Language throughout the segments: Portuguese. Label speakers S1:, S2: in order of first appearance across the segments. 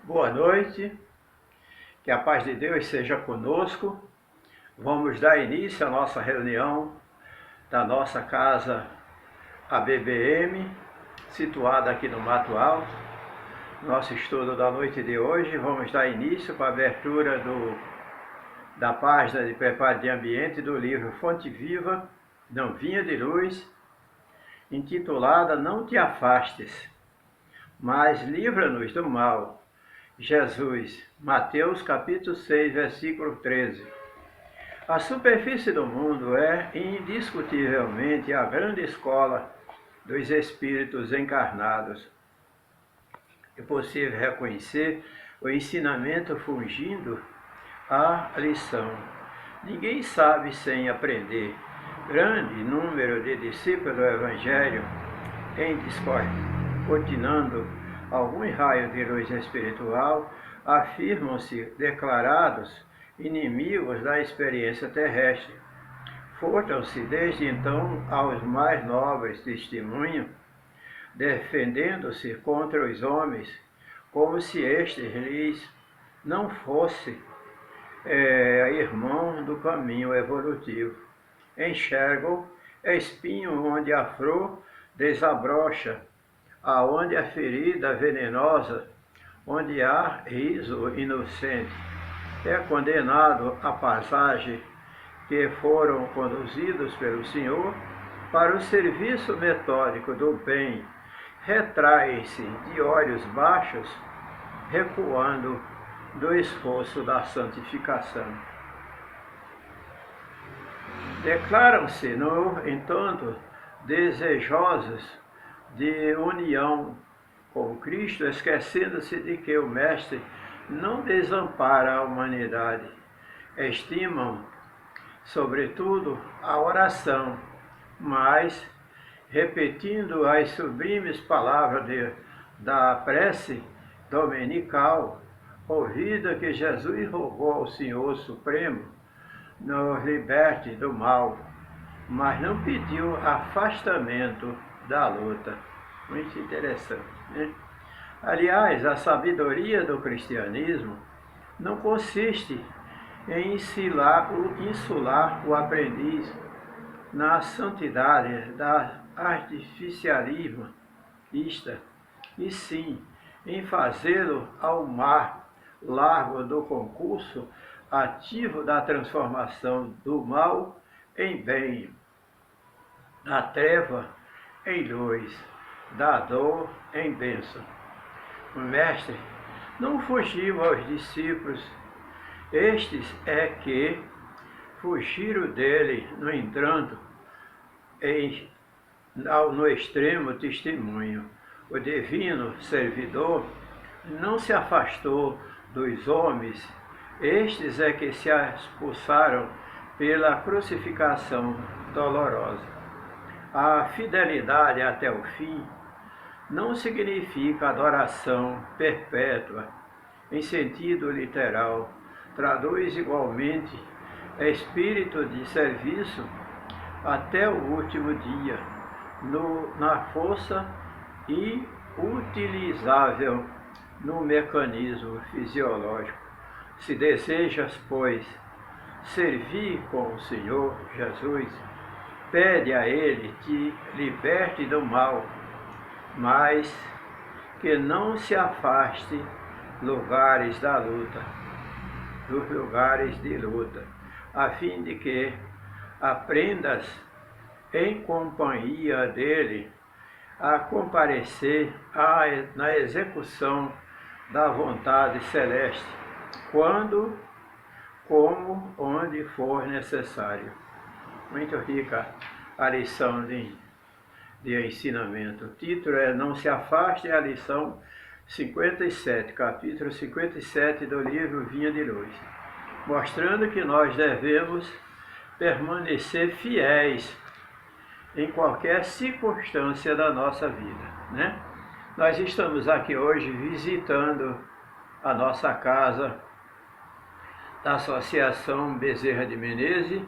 S1: Boa noite, que a paz de Deus seja conosco. Vamos dar início à nossa reunião da nossa casa ABBM, situada aqui no Mato Alto. Nosso estudo da noite de hoje, vamos dar início com a abertura da página de preparo de ambiente do livro Fonte Viva, Não Vinha de Luz, intitulada Não Te Afastes, mas livra-nos do mal. Jesus, Mateus capítulo 6, versículo 13. A superfície do mundo é indiscutivelmente a grande escola dos espíritos encarnados. É possível reconhecer o ensinamento fungindo a lição. Ninguém sabe sem aprender. Grande número de discípulos do Evangelho em descortinando alguns raios de luz espiritual, afirmam-se declarados inimigos da experiência terrestre. Furtam-se desde então aos mais nobres testemunhos, defendendo-se contra os homens, como se estes lhes não fossem irmãos do caminho evolutivo. Enxergam espinho onde a flor desabrocha, aonde a ferida venenosa, onde há riso inocente. É condenado a passagem que foram conduzidos pelo Senhor para o serviço metódico do bem, retraem-se de olhos baixos, recuando do esforço da santificação. Declaram-se, no entanto, desejosos de união com Cristo, esquecendo-se de que o Mestre não desampara a humanidade. Estimam, sobretudo, a oração, mas, repetindo as sublimes palavras da prece dominical, ouvida que Jesus rogou ao Senhor Supremo, nos liberte do mal, mas não pediu afastamento da luta. Muito interessante, né? Aliás, a sabedoria do cristianismo não consiste em insular o aprendiz na santidade da artificialista, e sim em fazê-lo ao mar largo do concurso ativo da transformação do mal em bem, da treva em luz, da dor em bênção. O Mestre não fugiu aos discípulos, estes é que fugiram dele, no entanto, no extremo testemunho. O divino servidor não se afastou dos homens, estes é que se expulsaram pela crucificação dolorosa. A fidelidade até o fim não significa adoração perpétua, em sentido literal. Traduz igualmente espírito de serviço até o último dia, na força inutilizável no mecanismo fisiológico. Se desejas, pois, servir com o Senhor Jesus, pede a Ele te liberte do mal, mas que não se afaste dos lugares de luta, a fim de que aprendas em companhia dele a comparecer na execução da vontade celeste, quando, como, onde for necessário. Muito rica a lição de ensinamento. O título é Não se afaste, a lição 57, capítulo 57 do livro Vinha de Luz, mostrando que nós devemos permanecer fiéis em qualquer circunstância da nossa vida, né? Nós estamos aqui hoje visitando a nossa casa da Associação Bezerra de Menezes,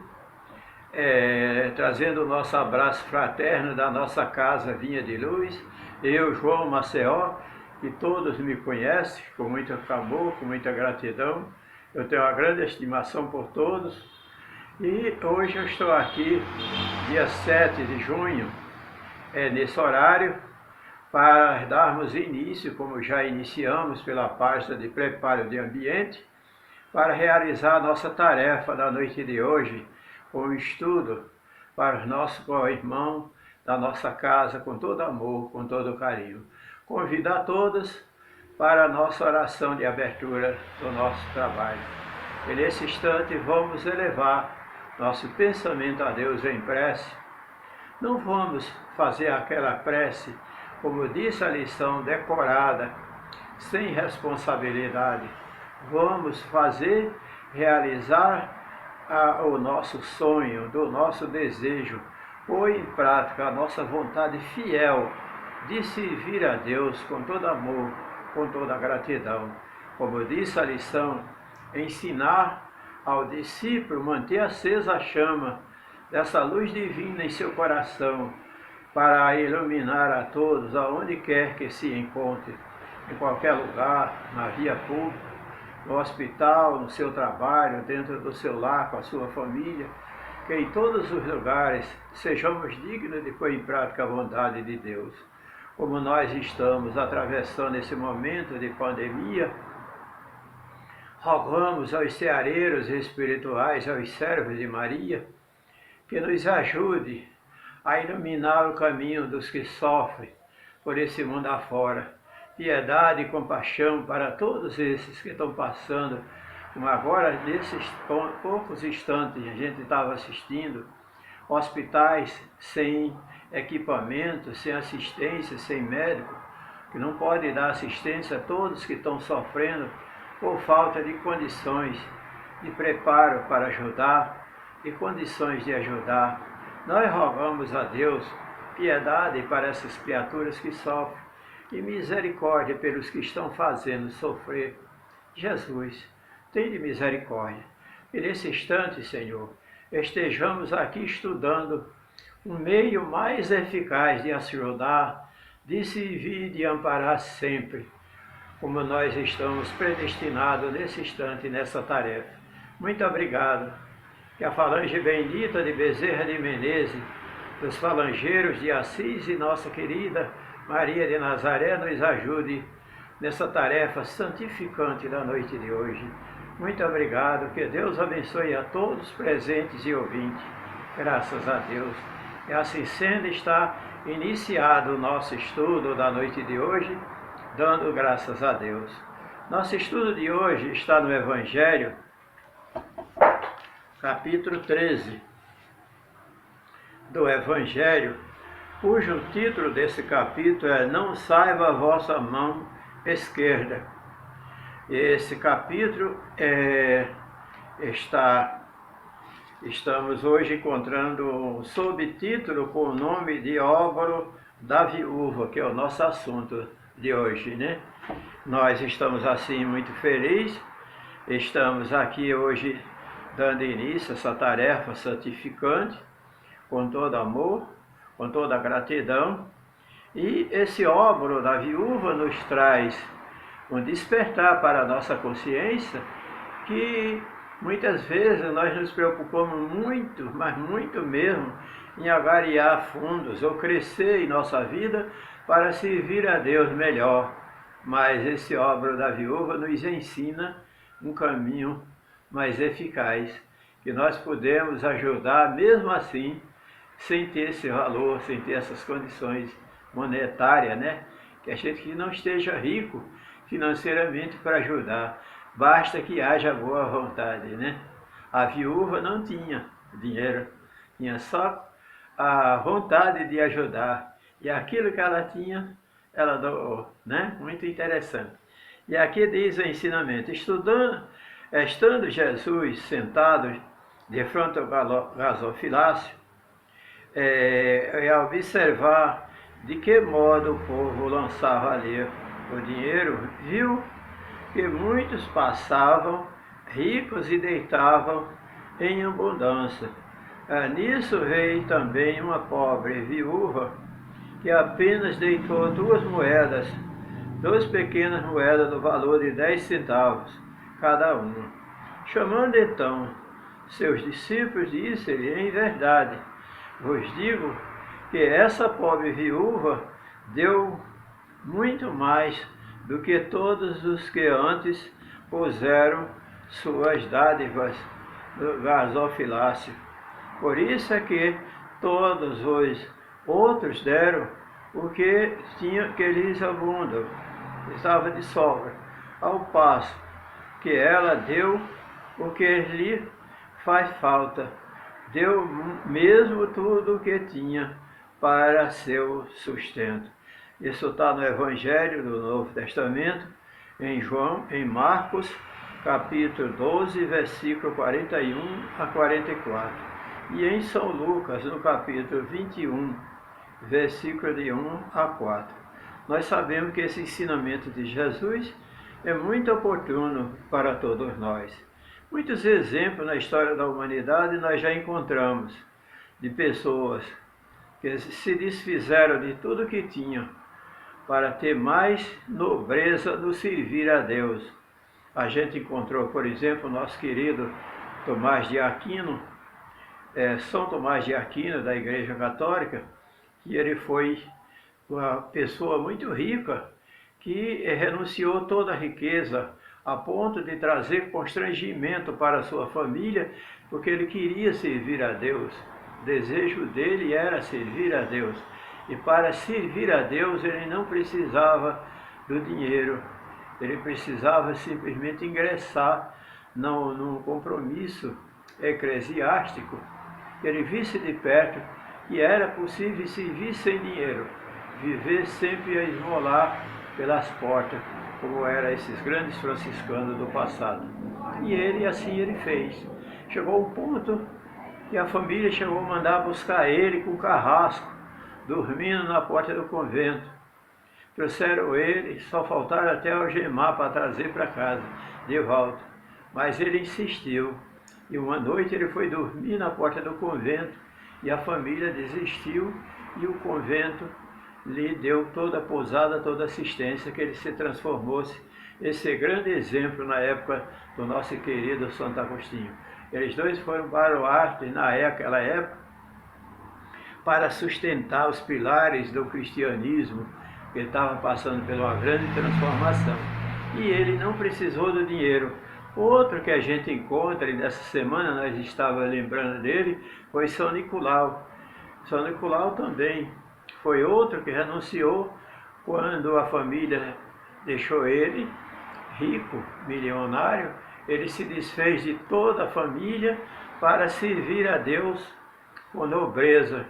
S1: trazendo o nosso abraço fraterno da nossa casa Vinha de Luz, eu, João Maceió, que todos me conhecem com muito amor, com muita gratidão. Eu tenho uma grande estimação por todos. E hoje eu estou aqui, dia 7 de junho, nesse horário, para darmos início, como já iniciamos pela página de preparo de ambiente, para realizar a nossa tarefa da noite de hoje, o estudo para os nossos irmãos da nossa casa, com todo amor, com todo carinho. Convido a todos para a nossa oração de abertura do nosso trabalho. E nesse instante vamos elevar nosso pensamento a Deus em prece. Não vamos fazer aquela prece, como disse a lição, decorada, sem responsabilidade. Vamos fazer, realizar o nosso sonho, do nosso desejo, pôr em prática a nossa vontade fiel de servir a Deus com todo amor, com toda gratidão. Como disse a lição, ensinar ao discípulo manter acesa a chama dessa luz divina em seu coração, para iluminar a todos, aonde quer que se encontre, em qualquer lugar, na via pública, no hospital, no seu trabalho, dentro do seu lar, com a sua família, que em todos os lugares sejamos dignos de pôr em prática a vontade de Deus. Como nós estamos atravessando esse momento de pandemia, rogamos aos ceareiros espirituais, aos servos de Maria, que nos ajude a iluminar o caminho dos que sofrem por esse mundo afora. Piedade e compaixão para todos esses que estão passando, como agora, nesses poucos instantes, a gente estava assistindo, hospitais sem equipamento, sem assistência, sem médico, que não pode dar assistência a todos que estão sofrendo por falta de condições de preparo para ajudar e condições de ajudar. Nós rogamos a Deus piedade para essas criaturas que sofrem e misericórdia pelos que estão fazendo sofrer. Jesus, tem de misericórdia. E nesse instante, Senhor, estejamos aqui estudando um meio mais eficaz de ajudar, de servir e de amparar sempre, como nós estamos predestinados nesse instante, nessa tarefa. Muito obrigado. Que a falange bendita de Bezerra de Menezes, dos falangeiros de Assis e nossa querida Maria de Nazaré nos ajude nessa tarefa santificante da noite de hoje. Muito obrigado, que Deus abençoe a todos presentes e ouvintes. Graças a Deus. E assim sendo, está iniciado o nosso estudo da noite de hoje, dando graças a Deus. Nosso estudo de hoje está no Evangelho, capítulo 13 do Evangelho, cujo título desse capítulo é Não Saiba a Vossa Mão Esquerda. Esse capítulo estamos hoje encontrando um subtítulo com o nome de Óbolo da Viúva, que é o nosso assunto de hoje, né? Nós estamos assim muito felizes, estamos aqui hoje dando início a essa tarefa santificante, com todo amor, com toda gratidão. E esse óbolo da viúva nos traz um despertar para a nossa consciência, que muitas vezes nós nos preocupamos muito, mas muito mesmo, em agariar fundos ou crescer em nossa vida para servir a Deus melhor. Mas esse óbolo da viúva nos ensina um caminho mais eficaz, que nós podemos ajudar mesmo assim, sem ter esse valor, sem ter essas condições monetárias, né? Que a gente que não esteja rico financeiramente para ajudar, basta que haja boa vontade, né? A viúva não tinha dinheiro, tinha só a vontade de ajudar, e aquilo que ela tinha, ela doou, né? Muito interessante. E aqui diz o ensinamento: estando Jesus sentado de frente ao gasofilácio, a observar de que modo o povo lançava ali o dinheiro, viu que muitos passavam ricos e deitavam em abundância. Nisso veio também uma pobre viúva que apenas deitou 2 moedas, 2 pequenas moedas do valor de 10 centavos cada uma. Chamando então seus discípulos, disse-lhe: em verdade, vos digo que essa pobre viúva deu muito mais do que todos os que antes puseram suas dádivas no gasofilácio. Por isso é que todos os outros deram o que tinha que lhes abundam, estava de sobra, ao passo que ela deu o que lhe faz falta, deu mesmo tudo o que tinha para seu sustento. Isso está no Evangelho do Novo Testamento, em Marcos, capítulo 12, versículo 41 a 44. E em São Lucas, no capítulo 21, versículo de 1 a 4. Nós sabemos que esse ensinamento de Jesus é muito oportuno para todos nós. Muitos exemplos na história da humanidade nós já encontramos de pessoas que se desfizeram de tudo que tinham para ter mais nobreza no servir a Deus. A gente encontrou, por exemplo, o nosso querido Tomás de Aquino, São Tomás de Aquino, da Igreja Católica, que ele foi uma pessoa muito rica, que renunciou toda a riqueza, a ponto de trazer constrangimento para a sua família, porque ele queria servir a Deus. O desejo dele era servir a Deus. E para servir a Deus ele não precisava do dinheiro, ele precisava simplesmente ingressar num compromisso eclesiástico, que ele visse de perto que era possível servir sem dinheiro, viver sempre a esmolar pelas portas, como eram esses grandes franciscanos do passado. E ele, assim ele fez. Chegou um ponto que a família chegou a mandar buscar ele com carrasco, dormindo na porta do convento. Trouxeram ele, só faltaram até algemar para trazer para casa, de volta. Mas ele insistiu. E uma noite ele foi dormir na porta do convento e a família desistiu e o convento lhe deu toda a pousada, toda a assistência, que ele se transformou-se esse grande exemplo na época do nosso querido Santo Agostinho. Eles dois foram baluartes naquela época para sustentar os pilares do cristianismo, que estava passando por uma grande transformação. E ele não precisou do dinheiro. Outro que a gente encontra, e nessa semana nós estávamos lembrando dele, foi São Nicolau. São Nicolau também foi outro que renunciou quando a família deixou ele, rico, milionário. Ele se desfez de toda a família para servir a Deus com nobreza,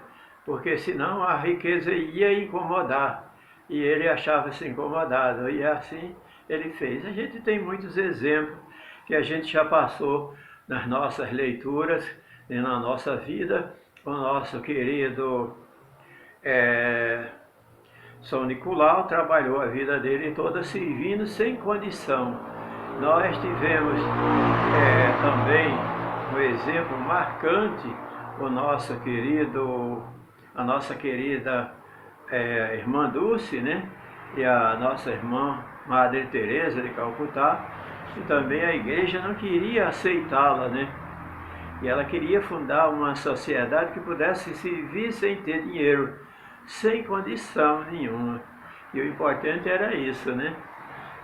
S1: porque senão a riqueza ia incomodar, e ele achava-se incomodado, e assim ele fez. A gente tem muitos exemplos que a gente já passou nas nossas leituras e na nossa vida. O nosso querido São Nicolau trabalhou a vida dele toda servindo sem condição. Nós tivemos também um exemplo marcante, a nossa querida irmã Dulce, né? E a nossa irmã Madre Teresa de Calcutá, e também a igreja não queria aceitá-la, né? E ela queria fundar uma sociedade que pudesse servir sem ter dinheiro, sem condição nenhuma. E o importante era isso, né?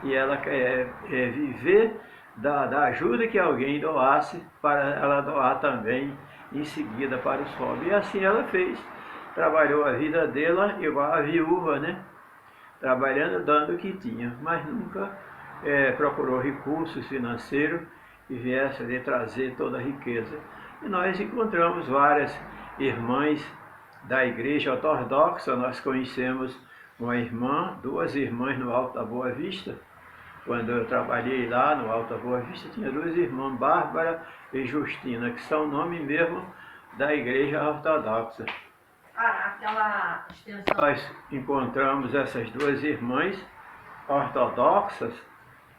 S1: E ela quer viver da ajuda que alguém doasse, para ela doar também em seguida para os pobres. E assim ela fez. Trabalhou a vida dela igual a viúva, né? Trabalhando, dando o que tinha, mas nunca procurou recursos financeiros que viessem de trazer toda a riqueza. E nós encontramos várias irmãs da igreja ortodoxa. Nós conhecemos uma irmã, duas irmãs no Alto da Boa Vista. Quando eu trabalhei lá no Alto da Boa Vista, tinha duas irmãs, Bárbara e Justina, que são nome mesmo da igreja ortodoxa.
S2: Aquela extensão.
S1: Nós encontramos essas duas irmãs ortodoxas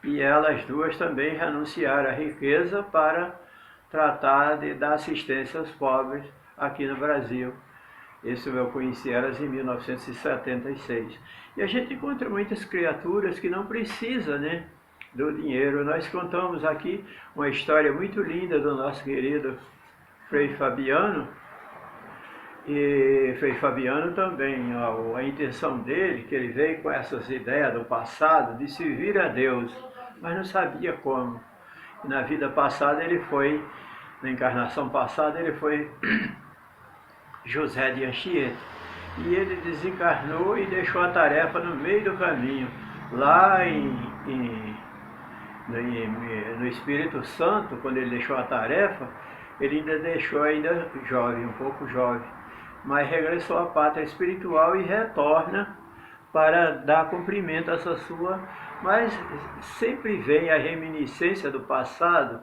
S1: e elas duas também renunciaram à riqueza para tratar de dar assistência aos pobres aqui no Brasil. Esse eu conheci elas em 1976. E a gente encontra muitas criaturas que não precisam, né, do dinheiro. Nós contamos aqui uma história muito linda do nosso querido Frei Fabiano. E Frei Fabiano também, a intenção dele, que ele veio com essas ideias do passado, de servir a Deus, mas não sabia como. E na vida passada ele foi, na encarnação passada, ele foi José de Anchieta. E ele desencarnou e deixou a tarefa no meio do caminho, lá no Espírito Santo. Quando ele deixou a tarefa, ele ainda deixou jovem, um pouco jovem, mas regressou à pátria espiritual e retorna para dar cumprimento a essa sua. Mas sempre vem a reminiscência do passado,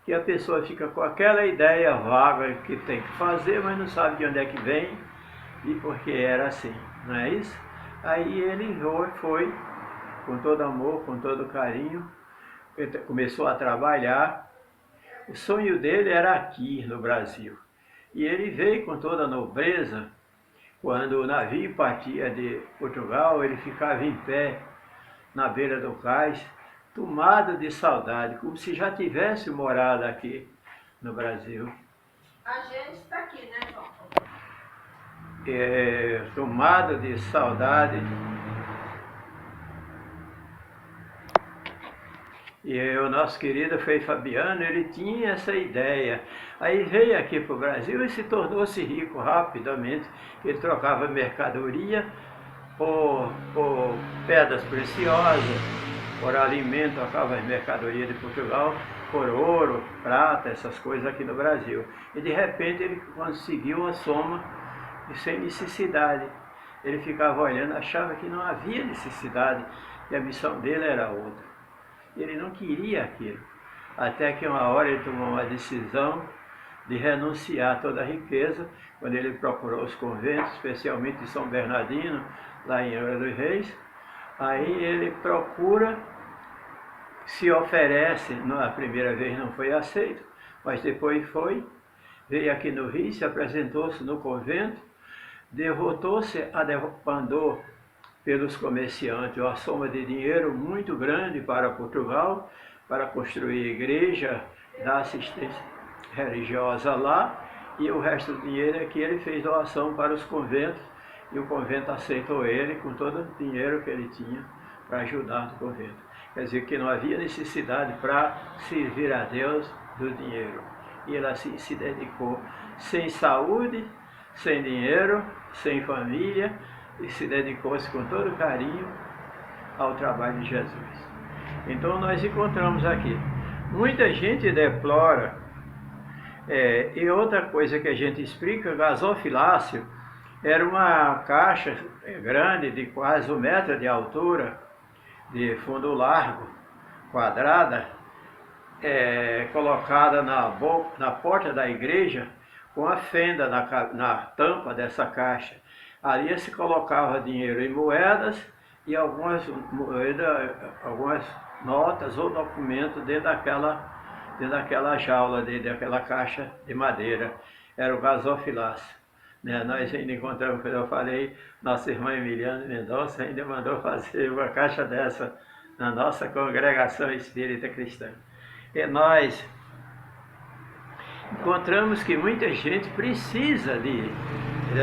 S1: que a pessoa fica com aquela ideia vaga que tem que fazer, mas não sabe de onde é que vem e porque era assim, não é isso? Aí ele foi com todo amor, com todo carinho, começou a trabalhar. O sonho dele era aqui no Brasil. E ele veio com toda a nobreza. Quando o navio partia de Portugal, ele ficava em pé na beira do cais, tomado de saudade, como se já tivesse morado aqui no Brasil.
S2: A gente está aqui, né, João?
S1: Tomado de saudade. E o nosso querido Frei Fabiano, ele tinha essa ideia. Aí veio aqui para o Brasil e se tornou-se rico rapidamente. Ele trocava mercadoria por pedras preciosas, por alimento, trocava as mercadorias de Portugal por ouro, prata, essas coisas aqui no Brasil. E de repente ele conseguiu uma soma sem necessidade. Ele ficava olhando, achava que não havia necessidade, e a missão dele era outra. Ele não queria aquilo. Até que uma hora ele tomou uma decisão de renunciar a toda a riqueza, quando ele procurou os conventos, especialmente de São Bernardino, lá em Angra dos Reis. Aí ele procura, se oferece, a primeira vez não foi aceito, mas depois foi, veio aqui no Rio, se apresentou-se no convento, mandou pelos comerciantes uma soma de dinheiro muito grande para Portugal, para construir igreja, dar assistência religiosa lá, e o resto do dinheiro é que ele fez doação para os conventos, e o convento aceitou ele com todo o dinheiro que ele tinha para ajudar no convento. Quer dizer que não havia necessidade para servir a Deus do dinheiro. E ele assim se dedicou, sem saúde, sem dinheiro, sem família, e se dedicou-se com todo carinho ao trabalho de Jesus. Então nós encontramos aqui. Muita gente deplora, e outra coisa que a gente explica, gasofilácio era uma caixa grande, de quase 1 metro de altura, de fundo largo, quadrada, colocada na porta da igreja, com a fenda na tampa dessa caixa. Ali se colocava dinheiro em moedas e algumas notas ou documentos dentro daquela jaula, dentro daquela caixa de madeira. Era o gasofilácio. Nós ainda encontramos, quando eu falei, nossa irmã Emiliana Mendonça ainda mandou fazer uma caixa dessa na nossa congregação espírita cristã. E nós encontramos que muita gente precisa de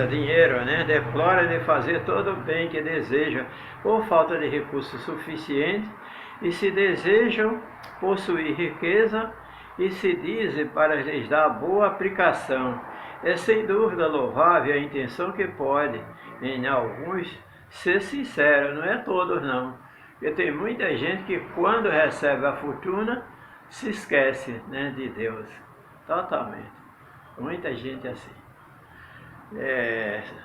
S1: dinheiro, deplora de fazer todo o bem que deseja, por falta de recursos suficientes, e se desejam possuir riqueza e se dizem para lhes dar boa aplicação. É sem dúvida louvável a intenção que pode, em alguns, ser sincera, não é todos não. Porque tem muita gente que quando recebe a fortuna, se esquece de Deus, totalmente. Muita gente assim.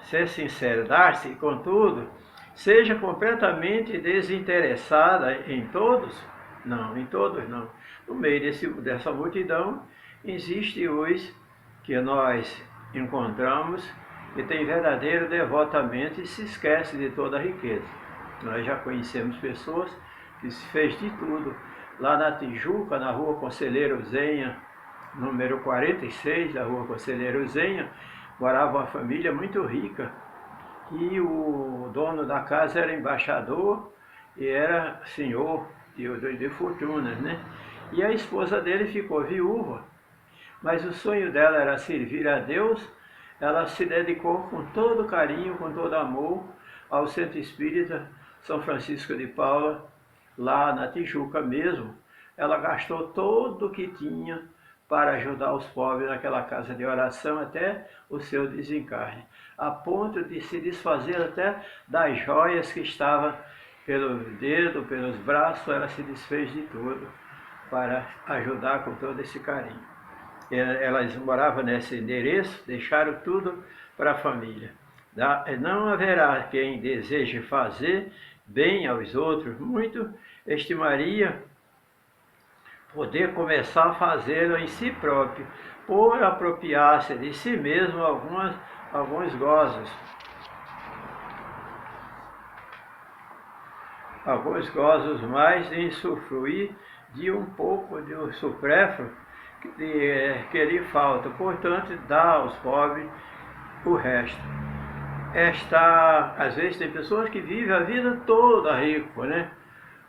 S1: Ser sincero, dar-se, contudo, seja completamente desinteressada em todos? Não, em todos não. No meio dessa multidão, existem os que nós encontramos que tem verdadeiro devotamento e se esquece de toda a riqueza. Nós já conhecemos pessoas que se fez de tudo. Lá na Tijuca, na rua Conselheiro Zenha, número 46 da rua Conselheiro Zenha, morava uma família muito rica e o dono da casa era embaixador e era senhor de fortunas, né? E a esposa dele ficou viúva, mas o sonho dela era servir a Deus. Ela se dedicou com todo carinho, com todo amor ao Centro Espírita São Francisco de Paula, lá na Tijuca mesmo. Ela gastou todo o que tinha para ajudar os pobres naquela casa de oração até o seu desencarne, a ponto de se desfazer até das joias que estavam pelo dedo, pelos braços. Ela se desfez de tudo para ajudar com todo esse carinho. Elas moravam nesse endereço, deixaram tudo para a família. Não haverá quem deseje fazer bem aos outros, muito estimaria poder começar a fazê-lo em si próprio, por apropriar-se de si mesmo alguns gozos. Alguns gozos mais em usufruir de um pouco do supérfluo que lhe falta, portanto, dá aos pobres o resto. Às vezes tem pessoas que vivem a vida toda rico, né?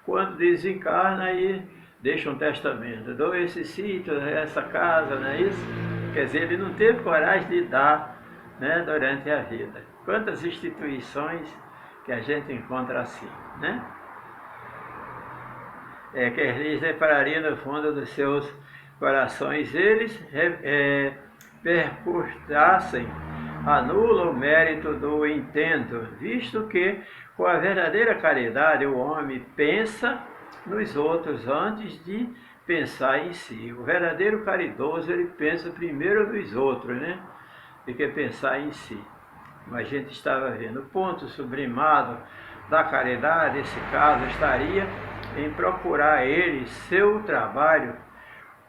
S1: Quando desencarna aí deixa um testamento, dou esse sítio, essa casa, não é isso? Quer dizer, ele não teve coragem de dar, né, durante a vida. Quantas instituições que a gente encontra assim, né? Que eles reparariam no fundo dos seus corações, eles percursassem, anulam o mérito do intento, visto que com a verdadeira caridade o homem pensa nos outros antes de pensar em si. O verdadeiro caridoso, ele pensa primeiro nos outros, né? Do que pensar em si. Mas a gente estava vendo o ponto sublimado da caridade, esse caso estaria em procurar ele seu trabalho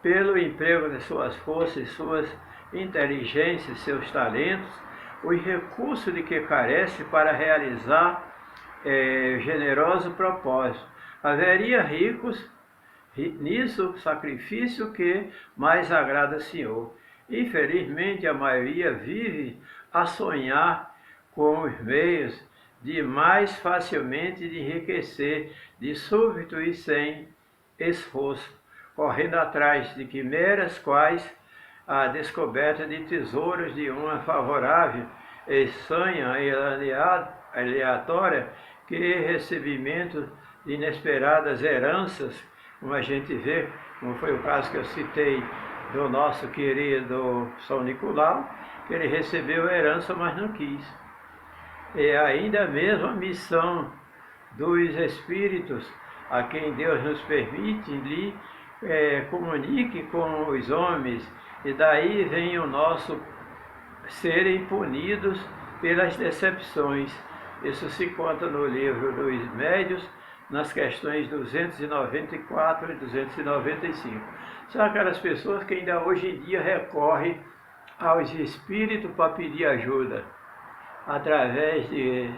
S1: pelo emprego de suas forças, suas inteligências, seus talentos, os recursos de que carece para realizar generoso propósito. Haveria ricos nisso sacrifício que mais agrada ao Senhor. Infelizmente, a maioria vive a sonhar com os meios de mais facilmente de enriquecer, de súbito e sem esforço, correndo atrás de quimeras quais a descoberta de tesouros de uma favorável e sonha e aleatória que recebimento de inesperadas heranças, como a gente vê, como foi o caso que eu citei do nosso querido São Nicolau, que ele recebeu a herança, mas não quis. E ainda mesmo a missão dos espíritos, a quem Deus nos permite, lhe comunique com os homens, e daí vem o nosso serem punidos pelas decepções. Isso se conta no livro dos Médiuns, nas questões 294 e 295. São aquelas pessoas que ainda hoje em dia recorrem aos espíritos para pedir ajuda, através de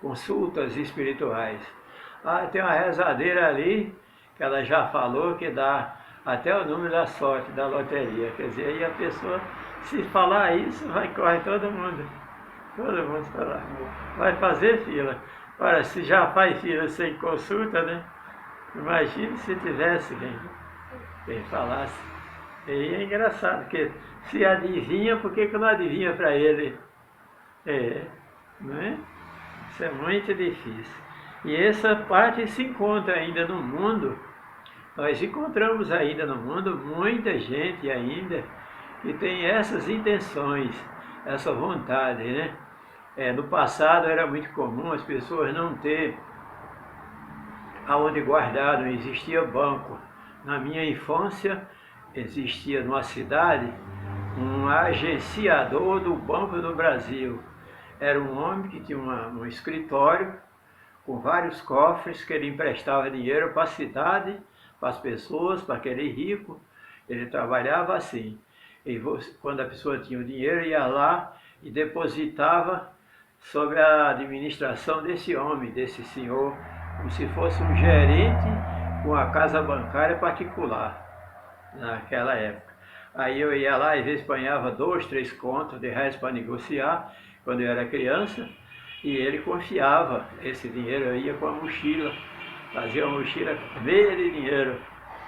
S1: consultas espirituais. Tem uma rezadeira ali, que ela já falou, que dá até o número da sorte da loteria. Quer dizer, aí a pessoa, se falar isso, corre todo mundo para lá. Vai fazer fila. Ora, se já faz fila sem consulta, né? Imagine se tivesse quem falasse. E é engraçado, porque se adivinha, por que não adivinha para ele? Não é? Isso é muito difícil. E essa parte se encontra ainda no mundo. Nós encontramos ainda no mundo muita gente ainda que tem essas intenções, essa vontade, né? No passado era muito comum as pessoas não ter aonde guardar, não existia banco. Na minha infância existia numa cidade um agenciador do Banco do Brasil. Era um homem que tinha um escritório com vários cofres que ele emprestava dinheiro para a cidade, para as pessoas, para aquele rico. Ele trabalhava assim. E quando a pessoa tinha o dinheiro, ia lá e depositava sobre a administração desse homem, desse senhor, como se fosse um gerente com a casa bancária particular, naquela época. Aí eu ia lá, às vezes apanhava 2, 3 contos de reais para negociar, quando eu era criança, e ele confiava esse dinheiro, eu ia com a mochila, fazia uma mochila meia de dinheiro,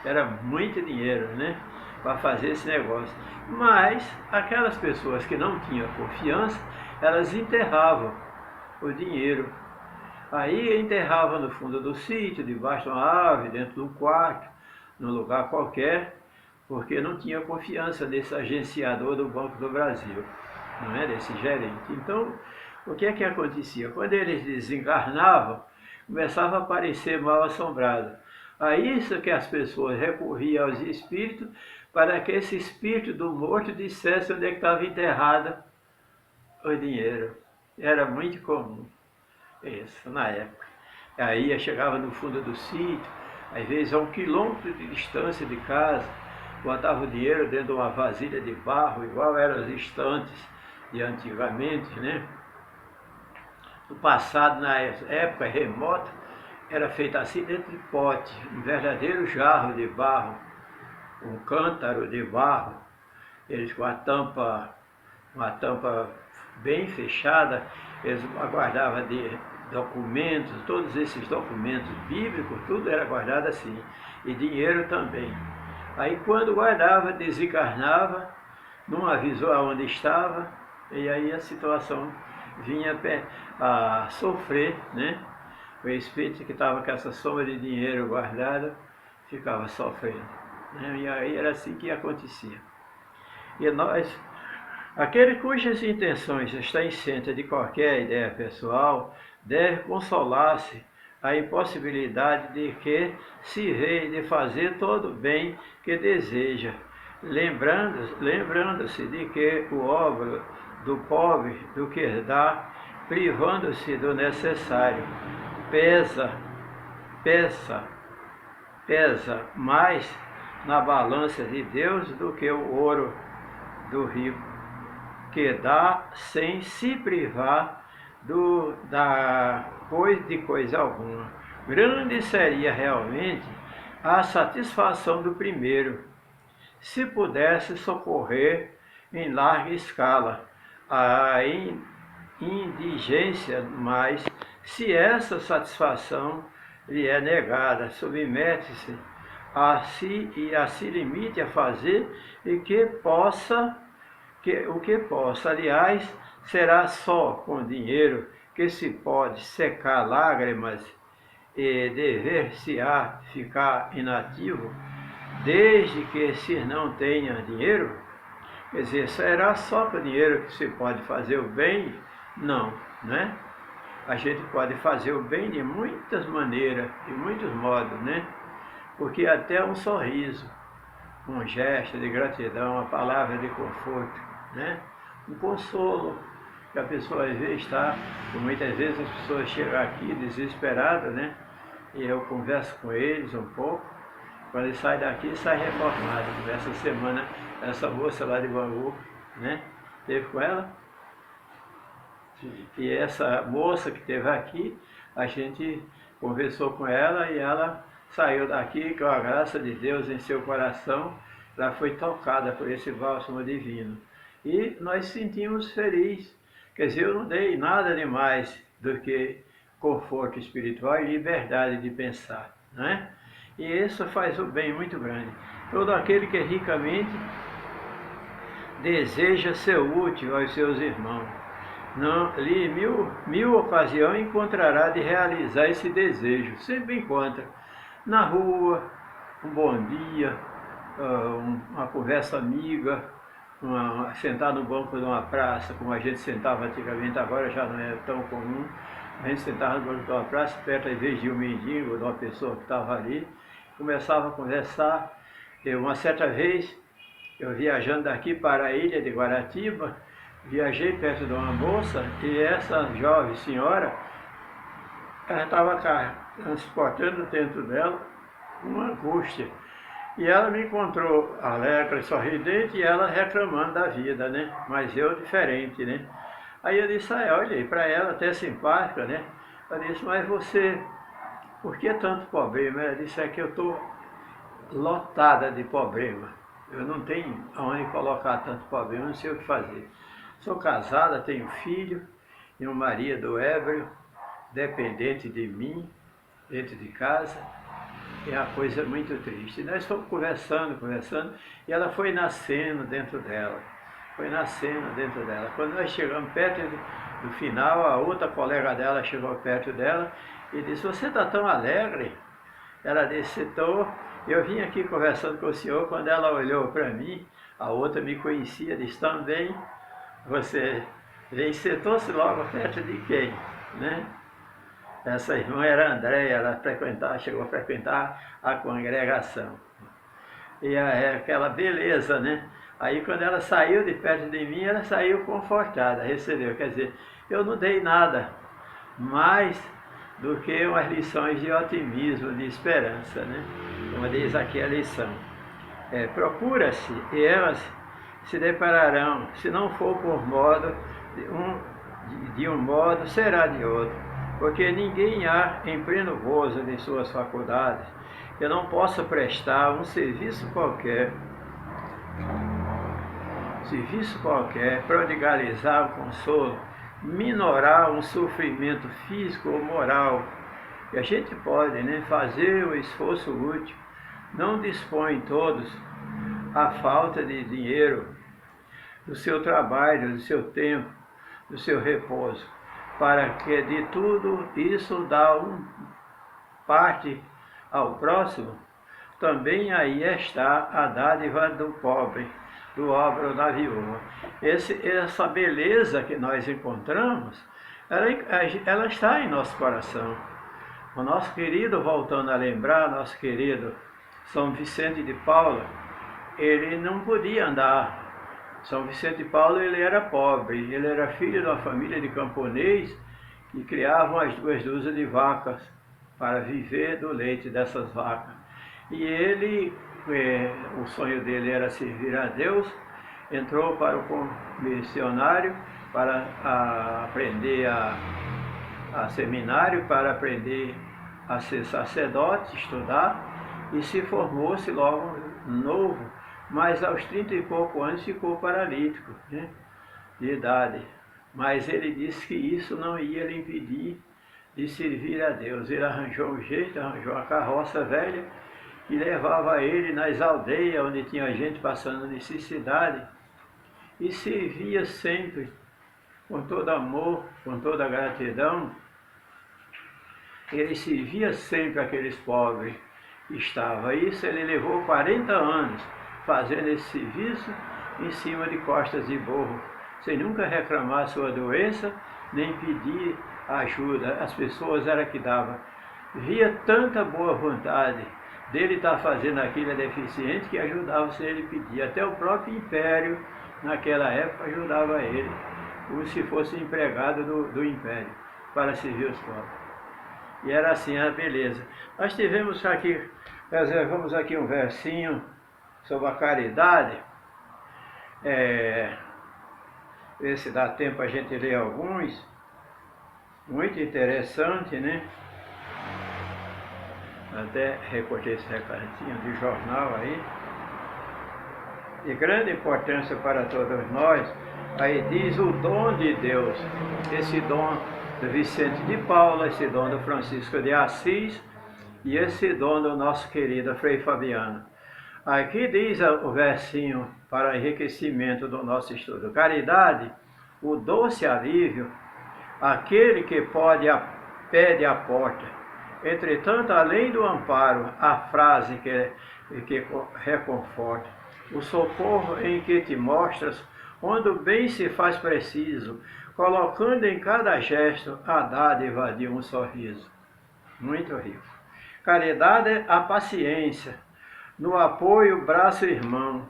S1: era muito dinheiro, né, para fazer esse negócio. Mas aquelas pessoas que não tinham confiança, elas enterravam o dinheiro. Aí enterrava no fundo do sítio, debaixo de uma árvore, dentro de um quarto, num lugar qualquer, porque não tinha confiança desse agenciador do Banco do Brasil, não é? Desse gerente. Então, o que é que acontecia? Quando eles desencarnavam, começava a aparecer mal assombrado. A isso que as pessoas recorriam aos espíritos, para que esse espírito do morto dissesse onde é que estava enterrado o dinheiro. Era muito comum isso na época. Aí chegava no fundo do sítio, às vezes a 1 quilômetro de distância de casa, botava o dinheiro dentro de uma vasilha de barro, igual eram as estantes de antigamente, né? No passado, na época remota, era feito assim dentro de pote, um verdadeiro jarro de barro, um cântaro de barro, eles com uma tampa bem fechada, eles guardavam de documentos, todos esses documentos bíblicos, tudo era guardado assim, e dinheiro também. Aí quando guardava, desencarnava, não avisou aonde estava, e aí a situação vinha a sofrer, né? O espírito que estava com essa soma de dinheiro guardada ficava sofrendo, né? E aí era assim que acontecia. E nós, aquele cujas intenções estão isenta de qualquer ideia pessoal, deve consolar-se a impossibilidade de que se vê de fazer todo o bem que deseja, lembrando-se de que o óbolo do pobre do que dá, privando-se do necessário, pesa mais na balança de Deus do que o ouro do rico, que dá sem se privar de coisa alguma. Grande seria realmente a satisfação do primeiro, se pudesse socorrer em larga escala a indigência, mas se essa satisfação lhe é negada, submete-se a si e a se limite a fazer o que possa, aliás, será só com dinheiro que se pode secar lágrimas e dever-se-á ficar inativo, desde que se não tenha dinheiro. Quer dizer, será só com dinheiro que se pode fazer o bem? Não, né? A gente pode fazer o bem de muitas maneiras, de muitos modos, né? Porque até um sorriso, um gesto de gratidão, uma palavra de conforto, né? Um consolo, que a pessoa às vezes está, muitas vezes as pessoas chegam aqui desesperadas, né? E eu converso com eles um pouco, quando eles saem daqui, sai reformado. Essa semana, essa moça lá de Bangu, né? Teve com ela? Sim. E essa moça que esteve aqui, a gente conversou com ela e ela saiu daqui com a graça de Deus em seu coração, ela foi tocada por esse bálsamo divino. E nós sentimos felizes. Quer dizer, eu não dei nada de mais do que conforto espiritual e liberdade de pensar, né? E isso faz o bem muito grande. Todo aquele que ricamente deseja ser útil aos seus irmãos, não lhe mil ocasiões encontrará de realizar esse desejo. Sempre encontra na rua, um bom dia, uma conversa amiga, sentar no banco de uma praça, como a gente sentava antigamente, agora já não é tão comum. A gente sentava no banco de uma praça, perto às vezes de um mendigo, de uma pessoa que estava ali, começava a conversar. Uma certa vez, eu viajando daqui para a ilha de Guaratiba, viajei perto de uma moça e essa jovem senhora, ela estava transportando dentro dela uma angústia. E ela me encontrou alegre, sorridente, e ela reclamando da vida, né? Mas eu diferente, né? Aí eu disse, olhei para ela, até simpática, né? Eu disse, mas você, por que tanto problema? Ela disse, é que eu estou lotada de problema. Eu não tenho aonde colocar tanto problema, eu não sei o que fazer. Sou casada, tenho filho e um marido ébrio, dependente de mim, dentro de casa. É uma coisa muito triste. Nós fomos conversando, e ela foi nascendo dentro dela. Foi nascendo dentro dela. Quando nós chegamos perto do final, a outra colega dela chegou perto dela e disse: "Você está tão alegre?" Ela disse: "Estou." Eu vim aqui conversando com o senhor. Quando ela olhou para mim, a outra me conhecia, disse: "Também você vem." Sentou-se logo perto de quem, né? Essa irmã era Andréia, ela chegou a frequentar a congregação. E aquela beleza, né? Aí quando ela saiu de perto de mim, ela saiu confortada, recebeu. Quer dizer, eu não dei nada mais do que umas lições de otimismo, de esperança, né? Como diz aqui a lição. Procura-se e elas se depararão, se não for por modo, de um modo será de outro, porque ninguém há em pleno gozo de suas faculdades que não possa prestar um serviço qualquer, prodigalizar o consolo, minorar um sofrimento físico ou moral. E a gente pode, né, fazer o esforço útil. Não dispõem todos a falta de dinheiro, do seu trabalho, do seu tempo, do seu repouso, para que de tudo isso dá parte ao próximo. Também aí está a dádiva do pobre, do órfão, da viúva. Essa beleza que nós encontramos, ela está em nosso coração. O nosso querido, voltando a lembrar, nosso querido São Vicente de Paula, ele não podia andar. São Vicente de Paula, ele era pobre, ele era filho de uma família de camponês que criavam as 2 dúzias de vacas para viver do leite dessas vacas. E ele, o sonho dele era servir a Deus, entrou para o missionário para aprender a seminário, para aprender a ser sacerdote, estudar, e se formou-se logo novo, mas aos 30 e poucos anos ficou paralítico, né, de idade. Mas ele disse que isso não ia lhe impedir de servir a Deus. Ele arranjou um jeito, arranjou uma carroça velha que levava ele nas aldeias onde tinha gente passando necessidade e servia sempre com todo amor, com toda gratidão. Ele servia sempre aqueles pobres que estavam. Isso ele levou 40 anos fazendo esse serviço em cima de costas de burro, sem nunca reclamar sua doença, nem pedir ajuda. As pessoas era que davam. Via tanta boa vontade dele estar fazendo aquilo deficiente que ajudava se ele pedir. Até o próprio império, naquela época, ajudava ele, como se fosse empregado do império, para servir os pobres. E era assim a beleza. Nós reservamos aqui um versinho sobre a caridade. Ver se dá tempo a gente ler alguns. Muito interessante, né? Até recortei esse recadinho de jornal aí. De grande importância para todos nós. Aí diz o dom de Deus. Esse dom do Vicente de Paula, esse dom do Francisco de Assis e esse dom do nosso querido Frei Fabiano. Aqui diz o versinho para enriquecimento do nosso estudo. Caridade, o doce alívio, aquele que pede a porta. Entretanto, além do amparo, a frase que reconforta. O socorro em que te mostras, onde o bem se faz preciso, colocando em cada gesto a dádiva de um sorriso. Muito rico. Caridade é a paciência, no apoio, braço irmão.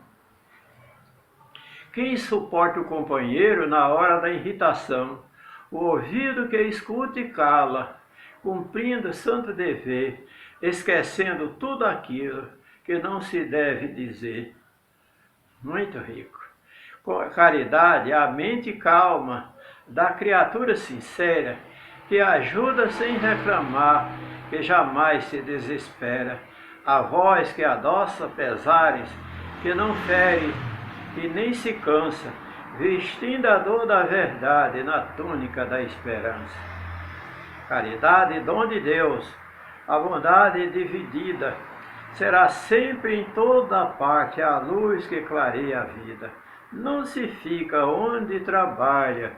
S1: Quem suporta o companheiro na hora da irritação, o ouvido que escuta e cala, cumprindo santo dever, esquecendo tudo aquilo que não se deve dizer. Muito rico. Caridade, a mente calma da criatura sincera, que ajuda sem reclamar, que jamais se desespera. A voz que adoça pesares, que não fere e nem se cansa, vestindo a dor da verdade na túnica da esperança. Caridade, dom de Deus, a bondade dividida, será sempre em toda parte a luz que clareia a vida. Não se fica onde trabalha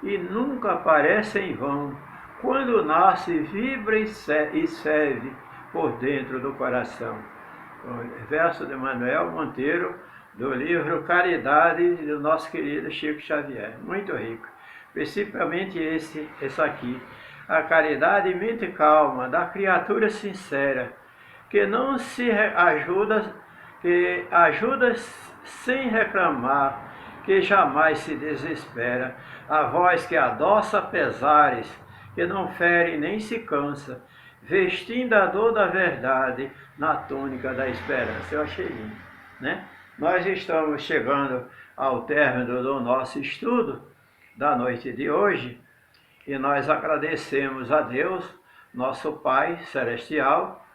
S1: e nunca aparece em vão. Quando nasce, vibra e serve por dentro do coração. O verso de Manuel Monteiro, do livro Caridade, do nosso querido Chico Xavier. Muito rico. Principalmente esse aqui. A caridade mente calma, da criatura sincera, que não se ajuda, que ajuda sem reclamar, que jamais se desespera. A voz que adoça pesares, que não fere nem se cansa, vestindo a dor da verdade na túnica da esperança. Eu achei lindo, né? Nós estamos chegando ao término do nosso estudo da noite de hoje e nós agradecemos a Deus, nosso Pai Celestial,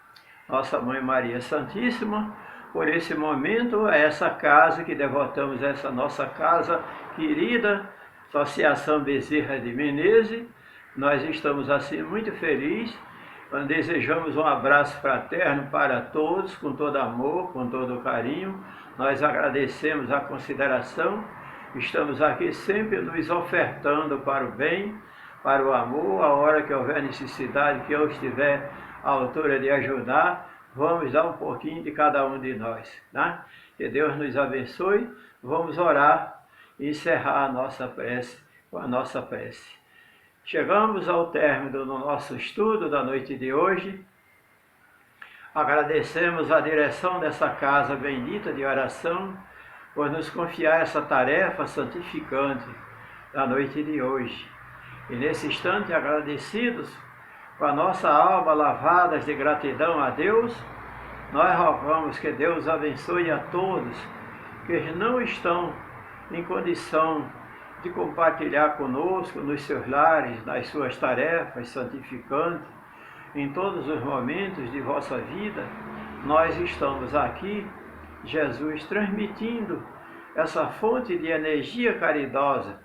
S1: nossa Mãe Maria Santíssima, por esse momento, essa casa que devotamos, essa nossa casa querida, Associação Bezerra de Menezes. Nós estamos assim muito felizes, desejamos um abraço fraterno para todos, com todo amor, com todo carinho. Nós agradecemos a consideração, estamos aqui sempre nos ofertando para o bem, para o amor, a hora que houver necessidade, que eu estiver à altura de ajudar, vamos dar um pouquinho de cada um de nós, né? Que Deus nos abençoe. Vamos orar e encerrar a nossa prece com a nossa prece. Chegamos ao término do nosso estudo da noite de hoje. Agradecemos a direção dessa casa bendita de oração por nos confiar essa tarefa santificante da noite de hoje. E nesse instante, agradecidos, com a nossa alma lavadas de gratidão a Deus, nós rogamos que Deus abençoe a todos que não estão em condição de compartilhar conosco nos seus lares, nas suas tarefas santificantes, em todos os momentos de vossa vida. Nós estamos aqui, Jesus, transmitindo essa fonte de energia caridosa,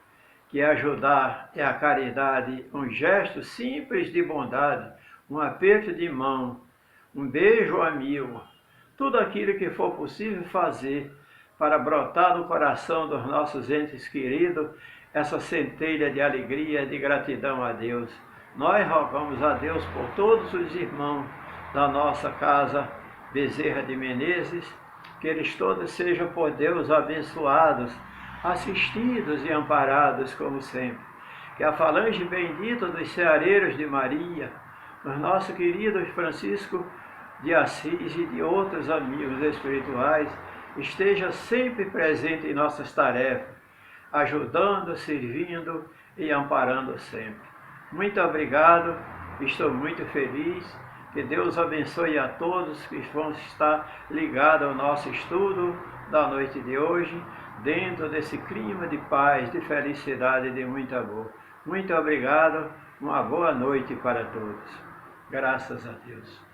S1: que ajudar é a caridade, um gesto simples de bondade, um aperto de mão, um beijo amigo, tudo aquilo que for possível fazer para brotar no coração dos nossos entes queridos essa centelha de alegria, de gratidão a Deus. Nós rogamos a Deus por todos os irmãos da nossa casa Bezerra de Menezes, que eles todos sejam por Deus abençoados, assistidos e amparados como sempre. Que a falange bendita dos ceareiros de Maria, os nossos queridos Francisco de Assis e de outros amigos espirituais, esteja sempre presente em nossas tarefas, ajudando, servindo e amparando sempre. Muito obrigado, estou muito feliz. Que Deus abençoe a todos que vão estar ligados ao nosso estudo da noite de hoje, dentro desse clima de paz, de felicidade e de muito amor. Muito obrigado, uma boa noite para todos. Graças a Deus.